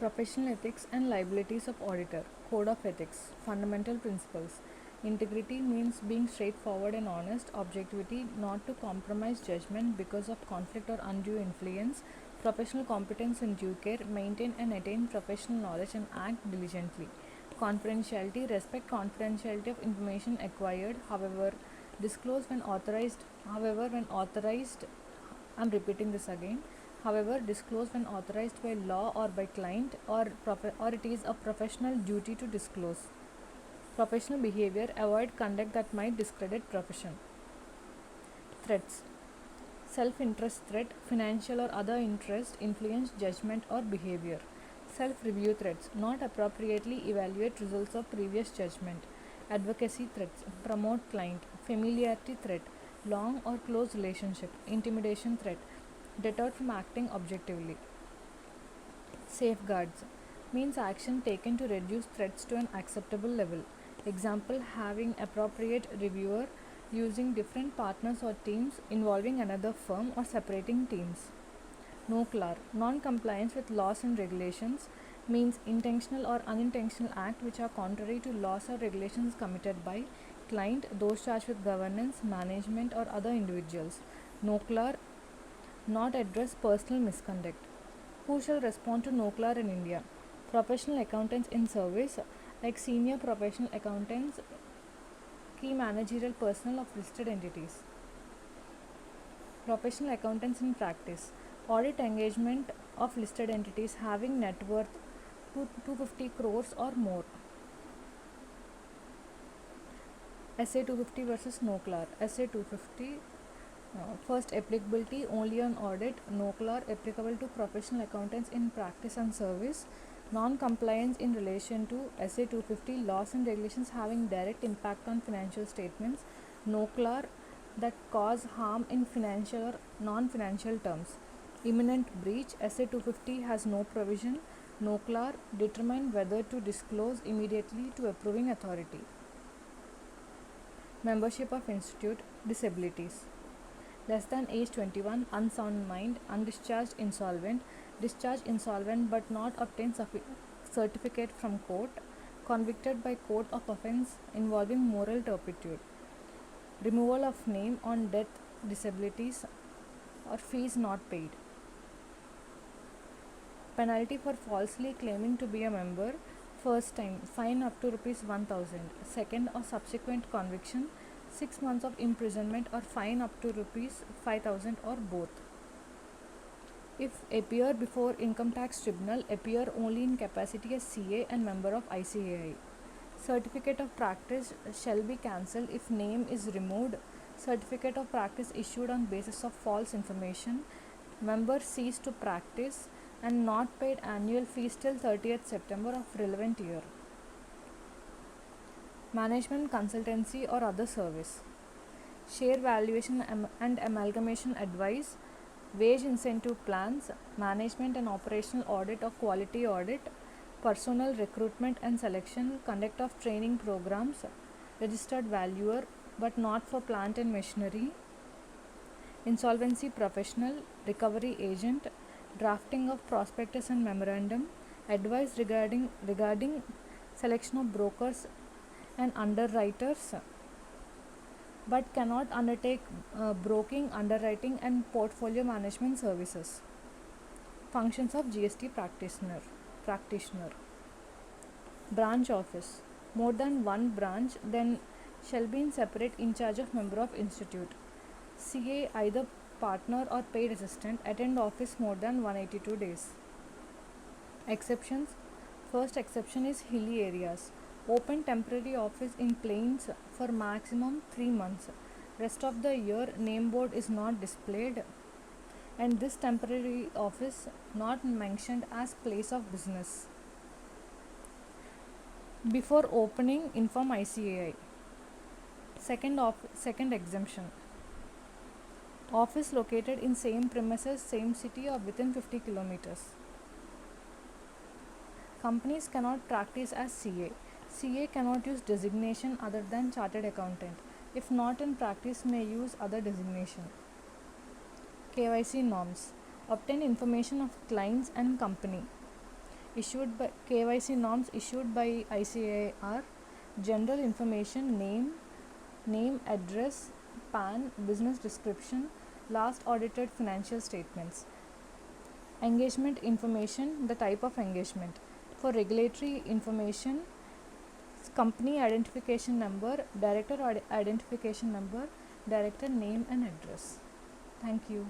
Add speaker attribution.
Speaker 1: Professional ethics and liabilities of auditor. Code of ethics. Fundamental principles. Integrity means being straightforward and honest. Objectivity, not to compromise judgment because of conflict or undue influence. Professional competence and due care. Maintain and attain professional knowledge and act diligently. Confidentiality, respect confidentiality of information acquired, however, disclose when authorized. I'm repeating this again. However, disclose when authorized by law or by client, or it is a professional duty to disclose. Professional behavior, avoid conduct that might discredit profession. Threats. Self-interest threat, financial or other interest, influence judgment or behavior. Self-review threats, not appropriately evaluate results of previous judgment. Advocacy threats, promote client. Familiarity threat, long or close relationship. Intimidation threat, deterred from acting objectively. Safeguards means action taken to reduce threats to an acceptable level. Example, having appropriate reviewer, using different partners or teams, involving another firm, or separating teams. NOCLAR, non-compliance with laws and regulations, means intentional or unintentional act which are contrary to laws or regulations committed by client, those charged with governance, management, or other individuals. NOCLAR, not address personal misconduct. Who shall respond to NOCLAR in India? Professional accountants in service, like senior professional accountants, key managerial personnel of listed entities. Professional accountants in practice, audit engagement of listed entities having net worth 250 crores or more. SA 250 versus NOCLAR. SA 250, first, applicability only on audit. NOCLAR, applicable to professional accountants in practice and service. Non-compliance in relation to SA 250, laws and regulations having direct impact on financial statements. NOCLAR, that cause harm in financial or non-financial terms. Imminent breach, SA 250 has no provision. NOCLAR, determine whether to disclose immediately to approving authority. Membership of institute, disabilities. Less than age 21, unsound mind, undischarged insolvent, discharged insolvent but not obtained certificate from court, convicted by court of offence involving moral turpitude. Removal of name on death, disabilities, or fees not paid. Penalty for falsely claiming to be a member. First time, fine up to ₹1,000. Second or subsequent conviction, 6 months of imprisonment or fine up to ₹5,000 or both. If appear before income tax tribunal, appear only in capacity as CA and member of ICAI. Certificate of practice shall be cancelled if name is removed. Certificate of practice issued on basis of false information. Member ceased to practice and not paid annual fees till 30th September of relevant year. Management consultancy or other service. Share valuation and amalgamation advice, wage incentive plans, management and operational audit or quality audit, personnel recruitment and selection, conduct of training programs, registered valuer but not for plant and machinery, insolvency professional, recovery agent, drafting of prospectus and memorandum, advice regarding selection of brokers and underwriters, but cannot undertake broking, underwriting and portfolio management services. Functions of GST practitioner. Branch office. More than one branch, then shall be in separate in charge of member of institute. CA, either partner or paid assistant, attend office more than 182 days. Exceptions. First exception is hilly areas. Open temporary office in plains for maximum 3 months. Rest of the year name board is not displayed and this temporary office not mentioned as place of business. Before opening, inform ICAI. Second exemption. Office located in same premises, same city or within 50 kilometers. Companies cannot practice as CA. CA cannot use designation other than chartered accountant. If not in practice, may use other designation. KYC norms. Obtain information of clients and company. issued by KYC norms issued by ICAR, general information, name, address, PAN, business description, last audited financial statements. Engagement information, the type of engagement. For regulatory information, company identification number, director identification number, director name and address. Thank you.